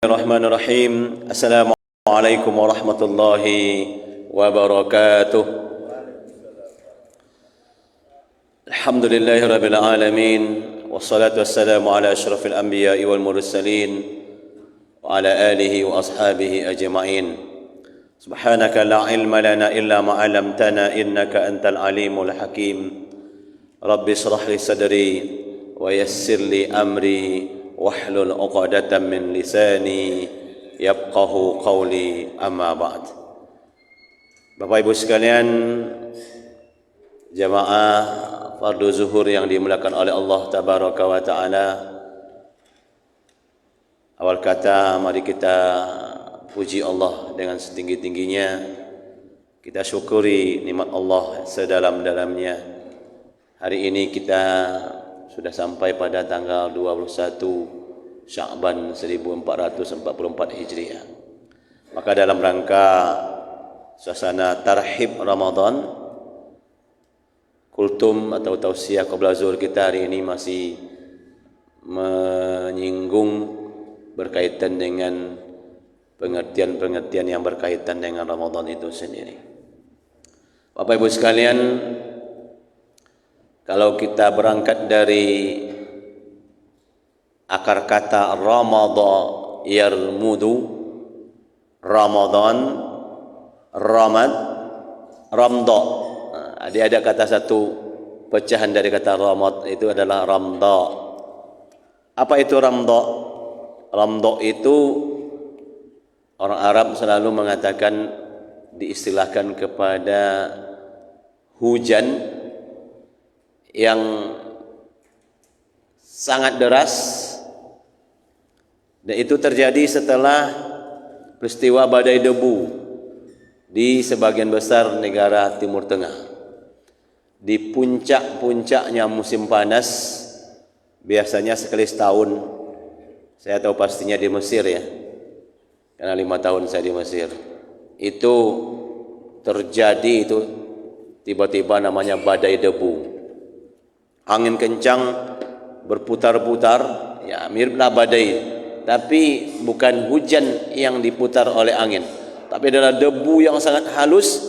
Bismillahirrahmanirrahim. Assalamualaikum warahmatullahi wabarakatuh. Alhamdulillahi rabbil alamin. Wassalatu wassalamu ala asyrafil anbiya'i wal mursalin wa ala alihi wa ashabihi ajma'in. Subhanaka la ilma lana illa ma 'allamtana innaka antal alimul hakim. Rabbi shrah li sadri wa yassir li amri wahlul 'uqdatam min lisani yafqahu qawli, amma ba'd. Bapak Ibu sekalian, jamaah fardu zuhur yang dimuliakan oleh Allah tabaraka wa taala. Awal kata, mari kita puji Allah dengan setinggi-tingginya. Kita syukuri nikmat Allah sedalam-dalamnya. Hari ini kita sudah sampai pada tanggal 21 Sya'ban 1444 Hijriah. Maka dalam rangka suasana tarhib Ramadan, kultum atau tausiah qabla zuhur kita hari ini masih menyinggung berkaitan dengan pengertian-pengertian yang berkaitan dengan Ramadan itu sendiri. Bapak Ibu sekalian, kalau kita berangkat dari akar kata Ramadha yarmudu, Ramadan, Ramad, Ramda. Dia ada kata satu pecahan dari kata Ramad, itu adalah Ramda. Apa itu Ramda? Ramda itu orang Arab selalu mengatakan, diistilahkan kepada hujan yang sangat deras, dan itu terjadi setelah peristiwa badai debu di sebagian besar negara Timur Tengah. Di puncak-puncaknya musim panas, biasanya sekali setahun. Saya tahu pastinya di Mesir ya, karena 5 tahun saya di Mesir. Itu terjadi, itu tiba-tiba namanya badai debu. Angin kencang berputar-putar, ya miriplah badai, tapi bukan hujan yang diputar oleh angin, tapi adalah debu yang sangat halus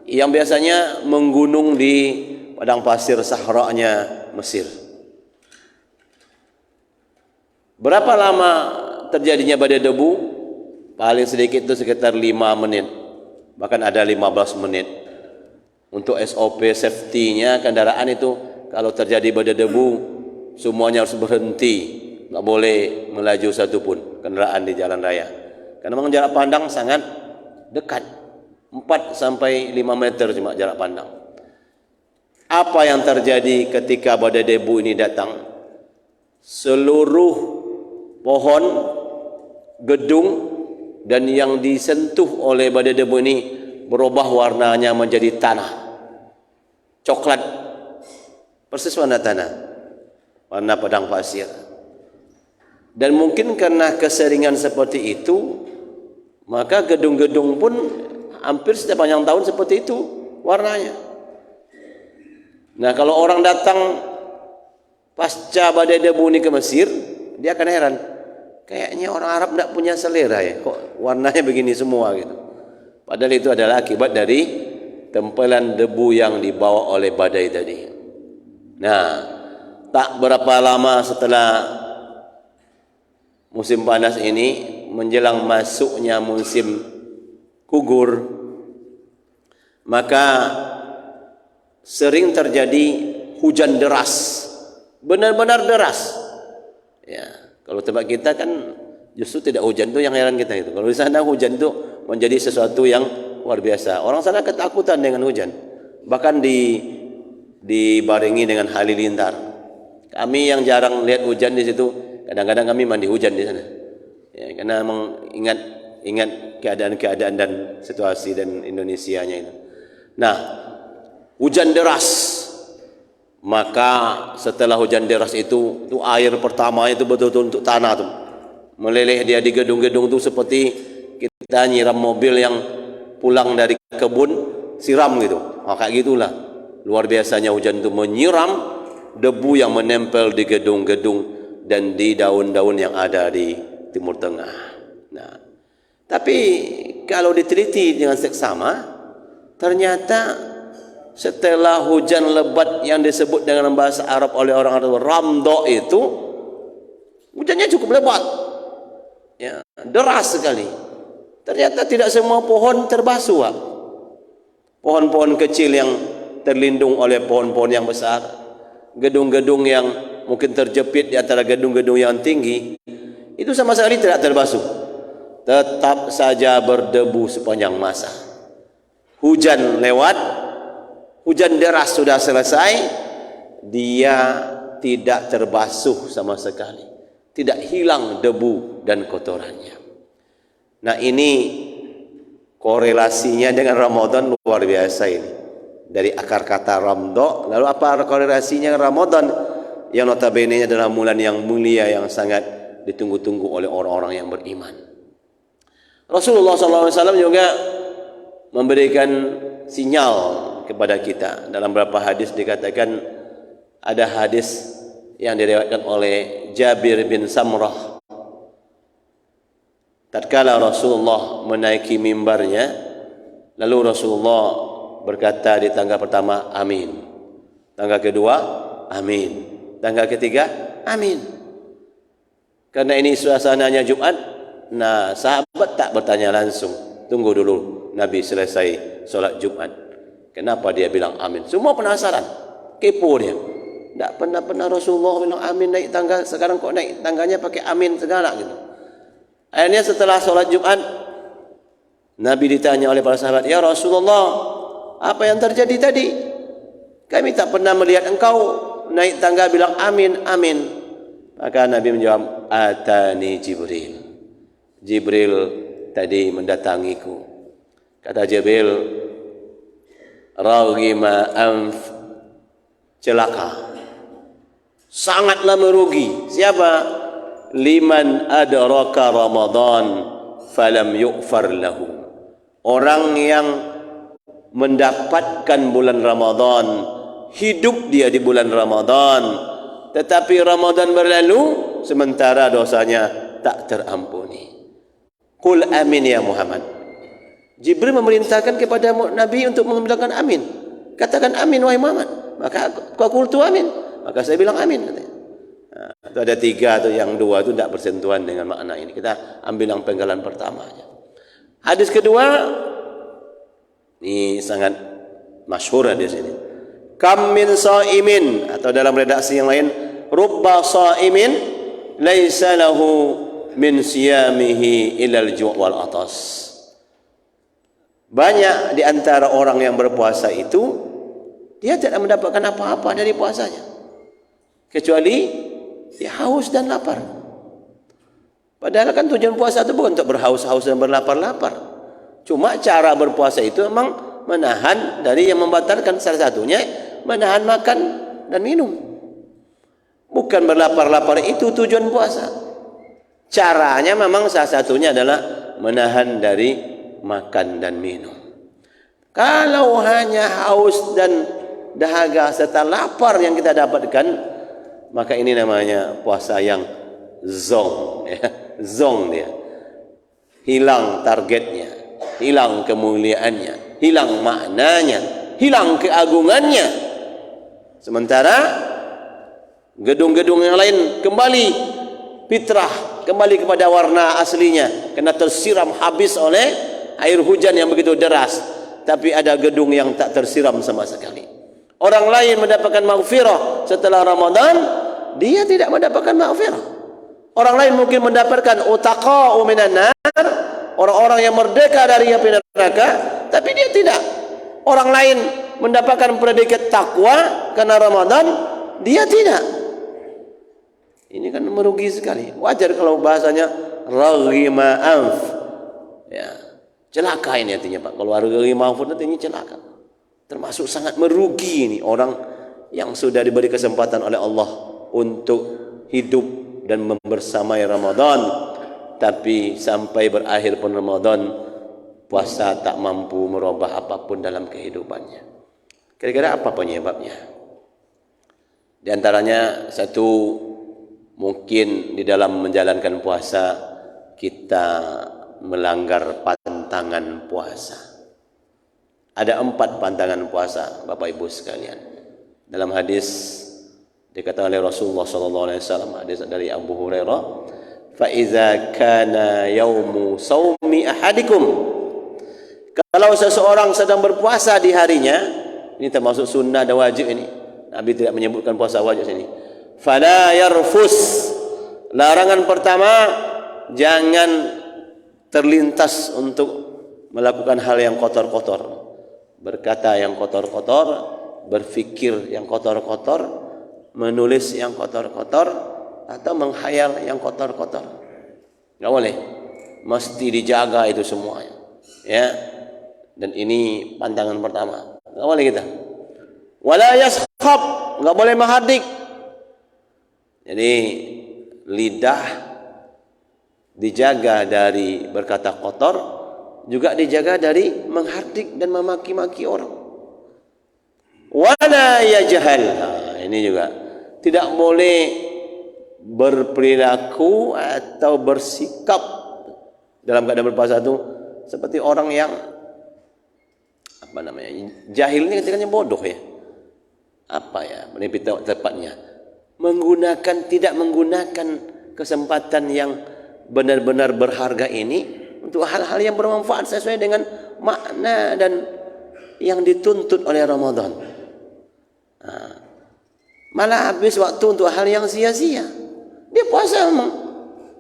yang biasanya menggunung di padang pasir sahranya Mesir. Berapa lama terjadinya badai debu? Paling sedikit itu sekitar 5 menit, bahkan ada 15 menit. Untuk SOP safety-nya kendaraan itu, kalau terjadi badai debu, semuanya harus berhenti, nggak boleh melaju satupun kendaraan di jalan raya, karena memang jarak pandang sangat dekat, 4 sampai 5 meter cuma jarak pandang. Apa yang terjadi ketika badai debu ini datang? Seluruh pohon, gedung, dan yang disentuh oleh badai debu ini berubah warnanya menjadi tanah coklat, persis warna tanah, warna padang pasir. Dan mungkin karena keseringan seperti itu, maka gedung-gedung pun hampir sepanjang tahun seperti itu warnanya. Nah, kalau orang datang pasca badai debu ini ke Mesir, dia akan heran, kayaknya orang Arab tidak punya selera ya, kok warnanya begini semua gitu. Padahal itu adalah akibat dari tempelan debu yang dibawa oleh badai tadi. Nah, tak berapa lama setelah musim panas ini, menjelang masuknya musim gugur, maka sering terjadi hujan deras, benar-benar deras. Ya, kalau tempat kita kan justru tidak hujan, itu yang heran kita itu. Kalau di sana hujan itu menjadi sesuatu yang luar biasa. Orang sana ketakutan dengan hujan, bahkan dibarengi dengan halilintar. Kami yang jarang lihat hujan di situ, kadang-kadang kami mandi hujan di sana. Ya, karena memang ingat keadaan-keadaan dan situasi dan Indonesianya itu. Nah, hujan deras. Maka setelah hujan deras itu air pertama itu betul-betul untuk tanah tuh, meleleh dia di gedung-gedung itu seperti kita nyiram mobil yang pulang dari kebun siram gitu. Maka gitulah luar biasanya hujan itu menyiram debu yang menempel di gedung-gedung dan di daun-daun yang ada di Timur Tengah. Nah, tapi kalau diteliti dengan seksama, ternyata setelah hujan lebat yang disebut dengan bahasa Arab oleh orang Arab ramdo itu, hujannya cukup lebat, ya, deras sekali. Ternyata tidak semua pohon terbasuh, Pak. Pohon-pohon kecil yang terlindung oleh pohon-pohon yang besar, gedung-gedung yang mungkin terjepit di antara gedung-gedung yang tinggi, itu sama sekali tidak terbasuh, tetap saja berdebu sepanjang masa. Hujan lewat, hujan deras sudah selesai, dia tidak terbasuh sama sekali, tidak hilang debu dan kotorannya. Nah, ini korelasinya dengan Ramadan luar biasa ini. Dari akar kata ramdo, lalu apa korelasinya dengan Ramadan yang notabene adalah bulan yang mulia yang sangat ditunggu-tunggu oleh orang-orang yang beriman. Rasulullah SAW juga memberikan sinyal kepada kita. Dalam beberapa hadis dikatakan, ada hadis yang diriwayatkan oleh Jabir bin Samrah. Tatkala Rasulullah menaiki mimbarnya, lalu Rasulullah berkata di tangga pertama, amin. Tangga kedua, amin. Tangga ketiga, amin. Karena ini suasananya Jumat, nah sahabat tak bertanya langsung, tunggu dulu Nabi selesai solat Jumat, kenapa dia bilang amin? Semua penasaran, kepo dia. Tak pernah Rasulullah bilang amin naik tangga, sekarang kok naik tangganya pakai amin segala gitu. Akhirnya setelah solat Jumat, Nabi ditanya oleh para sahabat, ya Rasulullah, apa yang terjadi tadi? Kami tak pernah melihat engkau naik tangga bilang amin, amin. Maka Nabi menjawab, atani Jibril. Jibril tadi mendatangiku. Kata Jibril, raghima anf, celaka, sangatlah merugi. Siapa? Liman adraka Ramadan falam yughfar lahu. Orang yang mendapatkan bulan Ramadan, hidup dia di bulan Ramadan, tetapi Ramadan berlalu sementara dosanya tak terampuni. Qul amin ya Muhammad. Jibril memerintahkan kepada Nabi untuk membilang amin. Katakan amin wahai Muhammad. Maka aku qultu amin. Maka saya bilang amin katanya. Nah, itu ada tiga atau yang dua itu tidak bersentuhan dengan makna ini. Kita ambil yang penggalan pertamanya. Hadis kedua ini sangat masyhur di sini. Kam min shaimin, atau dalam redaksi yang lain, rubba shaimin laisa lahu min siyamihi ilal ju' wal atas. Banyak di antara orang yang berpuasa itu dia tidak mendapatkan apa-apa dari puasanya kecuali dia haus dan lapar. Padahal kan tujuan puasa itu bukan untuk berhaus-haus dan berlapar-lapar. Cuma cara berpuasa itu memang menahan dari yang membatalkan, salah satunya menahan makan dan minum. Bukan berlapar-lapar itu tujuan puasa. Caranya memang salah satunya adalah menahan dari makan dan minum. Kalau hanya haus dan dahaga serta lapar yang kita dapatkan, maka ini namanya puasa yang zong, ya. Zong dia. Hilang targetnya, hilang kemuliaannya, hilang maknanya, hilang keagungannya. Sementara gedung-gedung yang lain kembali fitrah, kembali kepada warna aslinya karena tersiram habis oleh air hujan yang begitu deras. Tapi ada gedung yang tak tersiram sama sekali. Orang lain mendapatkan maghfirah setelah Ramadan, dia tidak mendapatkan maghfirah. Orang lain mungkin mendapatkan utaqa'u minan nar, orang-orang yang merdeka dari api neraka, tapi dia tidak. Orang lain mendapatkan predikat takwa karena Ramadan, dia tidak. Ini kan merugi sekali. Wajar kalau bahasanya raghima anf. Ya, celaka ini artinya Pak. Kalau raghima anf artinya celaka. Termasuk sangat merugi ini orang yang sudah diberi kesempatan oleh Allah untuk hidup dan membersamai Ramadan, tapi sampai berakhir pun Ramadan, puasa tak mampu merubah apapun dalam kehidupannya. Kira-kira apa penyebabnya? Di antaranya satu, mungkin di dalam menjalankan puasa kita melanggar pantangan puasa. Ada 4 pantangan puasa, Bapak Ibu sekalian. Dalam hadis dikatakan oleh Rasulullah SAW, hadis dari Abu Hurairah, fa iza kana yaumu saumi ahadikum, kalau seseorang sedang berpuasa di harinya, ini termasuk sunnah dan wajib ini, Nabi tidak menyebutkan puasa wajib sini, fala yarfus, larangan pertama, jangan terlintas untuk melakukan hal yang kotor-kotor, berkata yang kotor-kotor, berfikir yang kotor-kotor, menulis yang kotor-kotor, atau menghayal yang kotor-kotor. Enggak boleh. Mesti dijaga itu semuanya. Ya. Dan ini pantangan pertama. Enggak boleh kita. Wala yaskhab, enggak boleh menghardik. Jadi lidah dijaga dari berkata kotor, juga dijaga dari menghardik dan memaki-maki orang. Wala yajhal. Ini juga tidak boleh berperilaku atau bersikap dalam keadaan berpuasa itu seperti orang yang apa namanya, jahil ini ketikanya bodoh ya. Apa ya, lebih tepatnya tidak menggunakan kesempatan yang benar-benar berharga ini untuk hal-hal yang bermanfaat sesuai dengan makna dan yang dituntut oleh Ramadan. Malah habis waktu untuk hal yang sia-sia. Dia puasa memang,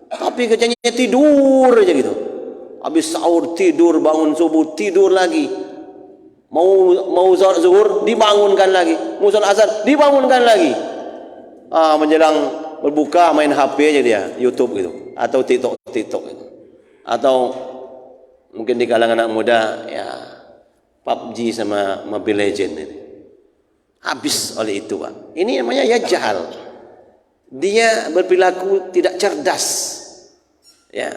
tapi kerjanya tidur aja gitu. Habis sahur tidur, bangun subuh tidur lagi. Mau salat zuhur dibangunkan lagi, mau salat asar dibangunkan lagi. Menjelang berbuka main HP aja dia, YouTube gitu, atau TikTok gitu. Atau mungkin di kalangan anak muda ya PUBG sama Mobile Legend ini. Habis oleh itu, Pak. Ini namanya ya jahal. Dia berperilaku tidak cerdas. Ya.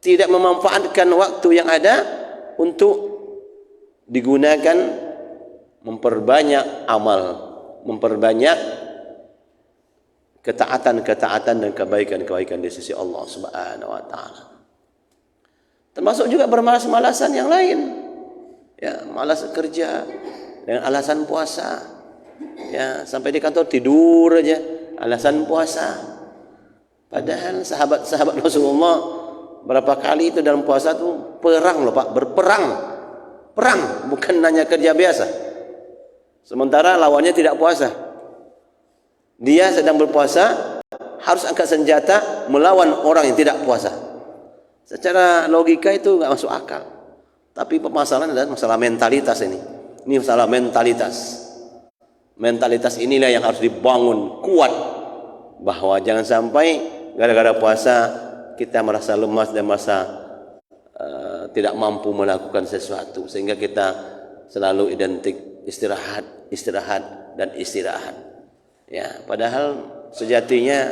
Tidak memanfaatkan waktu yang ada untuk digunakan memperbanyak amal, memperbanyak ketaatan-ketaatan dan kebaikan-kebaikan di sisi Allah Subhanahu wa taala. Termasuk juga bermalas-malasan yang lain. Ya, malas kerja dengan alasan puasa. Ya, sampai di kantor tidur aja alasan puasa. Padahal sahabat-sahabat Rasulullah berapa kali itu dalam puasa itu perang loh Pak, berperang. Perang, bukan hanya kerja biasa. Sementara lawannya tidak puasa. Dia sedang berpuasa, harus angkat senjata melawan orang yang tidak puasa. Secara logika itu enggak masuk akal. Tapi permasalahan adalah masalah mentalitas ini. Ini masalah mentalitas. Mentalitas inilah yang harus dibangun kuat, bahwa jangan sampai gara-gara puasa kita merasa lemas dan merasa tidak mampu melakukan sesuatu, sehingga kita selalu identik istirahat dan istirahat. Ya, padahal sejatinya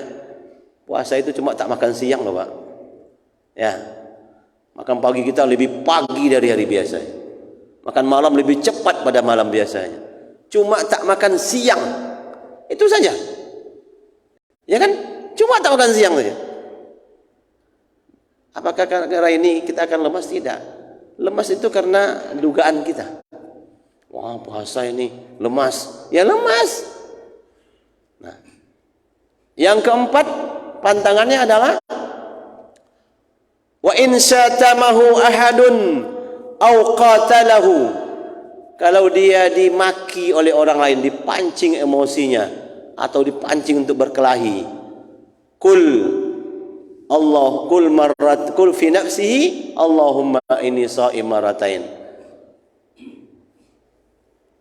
puasa itu cuma tak makan siang loh Pak. Ya, makan pagi kita lebih pagi dari hari biasa. Makan malam lebih cepat pada malam biasanya. Cuma tak makan siang, itu saja. Ya kan? Cuma tak makan siang saja. Apakah karena ini kita akan lemas? Tidak. Lemas itu karena dugaan kita. Wah, puasa ini lemas. Ya lemas. Nah, yang keempat pantangannya adalah wa in syatamahu ahadun au qatalahu. Kalau dia dimaki oleh orang lain, dipancing emosinya atau dipancing untuk berkelahi, kul fi nafsihi Allahumma inni sha'im maratain.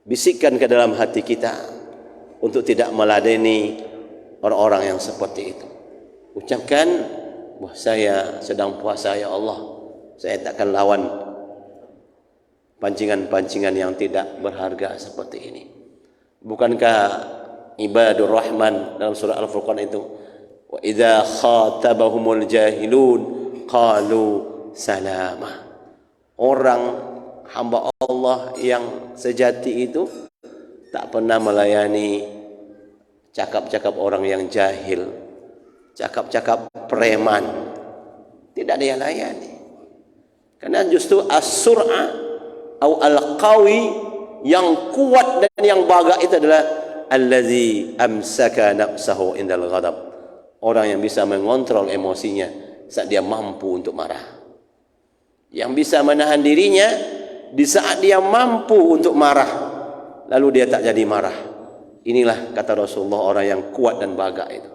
Bisikkan ke dalam hati kita untuk tidak meladeni orang-orang yang seperti itu. Ucapkan, wah saya sedang puasa ya Allah, saya takkan lawan pancingan-pancingan yang tidak berharga seperti ini. Bukankah ibadur rahman dalam surah Al-Furqan itu, wa idza khatabahumul jahilun qalu salama. Orang hamba Allah yang sejati itu tak pernah melayani cakap-cakap orang yang jahil, cakap-cakap preman, Tidak ada yang layani. Karena justru as-sur'a atau al-qawi, yang kuat dan yang bagak itu adalah allazi amsaka nafsahu indal ghadab. Orang yang bisa mengontrol emosinya saat dia mampu untuk marah. Yang bisa menahan dirinya di saat dia mampu untuk marah, lalu dia tak jadi marah. Inilah kata Rasulullah orang yang kuat dan bagak itu.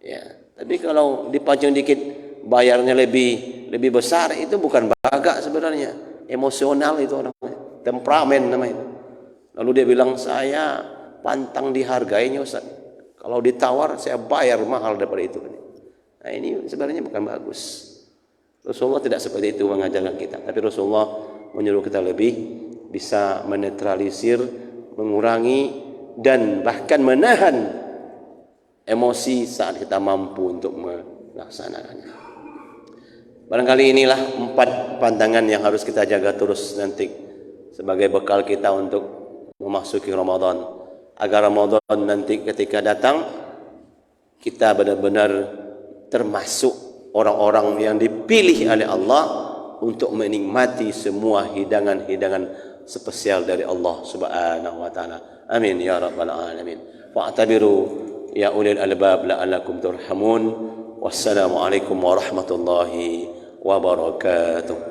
Ya, tapi kalau dipancing dikit bayarnya lebih besar, itu bukan bagak sebenarnya, emosional itu orang, temperamen namanya. Lalu dia bilang, saya pantang dihargainya Ustaz. Kalau ditawar saya bayar mahal daripada itu. Nah, ini sebenarnya bukan bagus. Rasulullah tidak seperti itu mengajarkan kita, tapi Rasulullah menyuruh kita lebih bisa menetralisir, mengurangi dan bahkan menahan emosi saat kita mampu untuk melaksanakannya. Barangkali inilah 4 pandangan yang harus kita jaga terus nanti sebagai bekal kita untuk memasuki Ramadan, agar Ramadan nanti ketika datang kita benar-benar termasuk orang-orang yang dipilih oleh Allah untuk menikmati semua hidangan-hidangan spesial dari Allah Subhanahu wa taala. Amin ya rabbal alamin. Fa'tabiru ya ulil albab la'allakum turhamun. Wassalamu alaikum warahmatullahi wabarakatuh.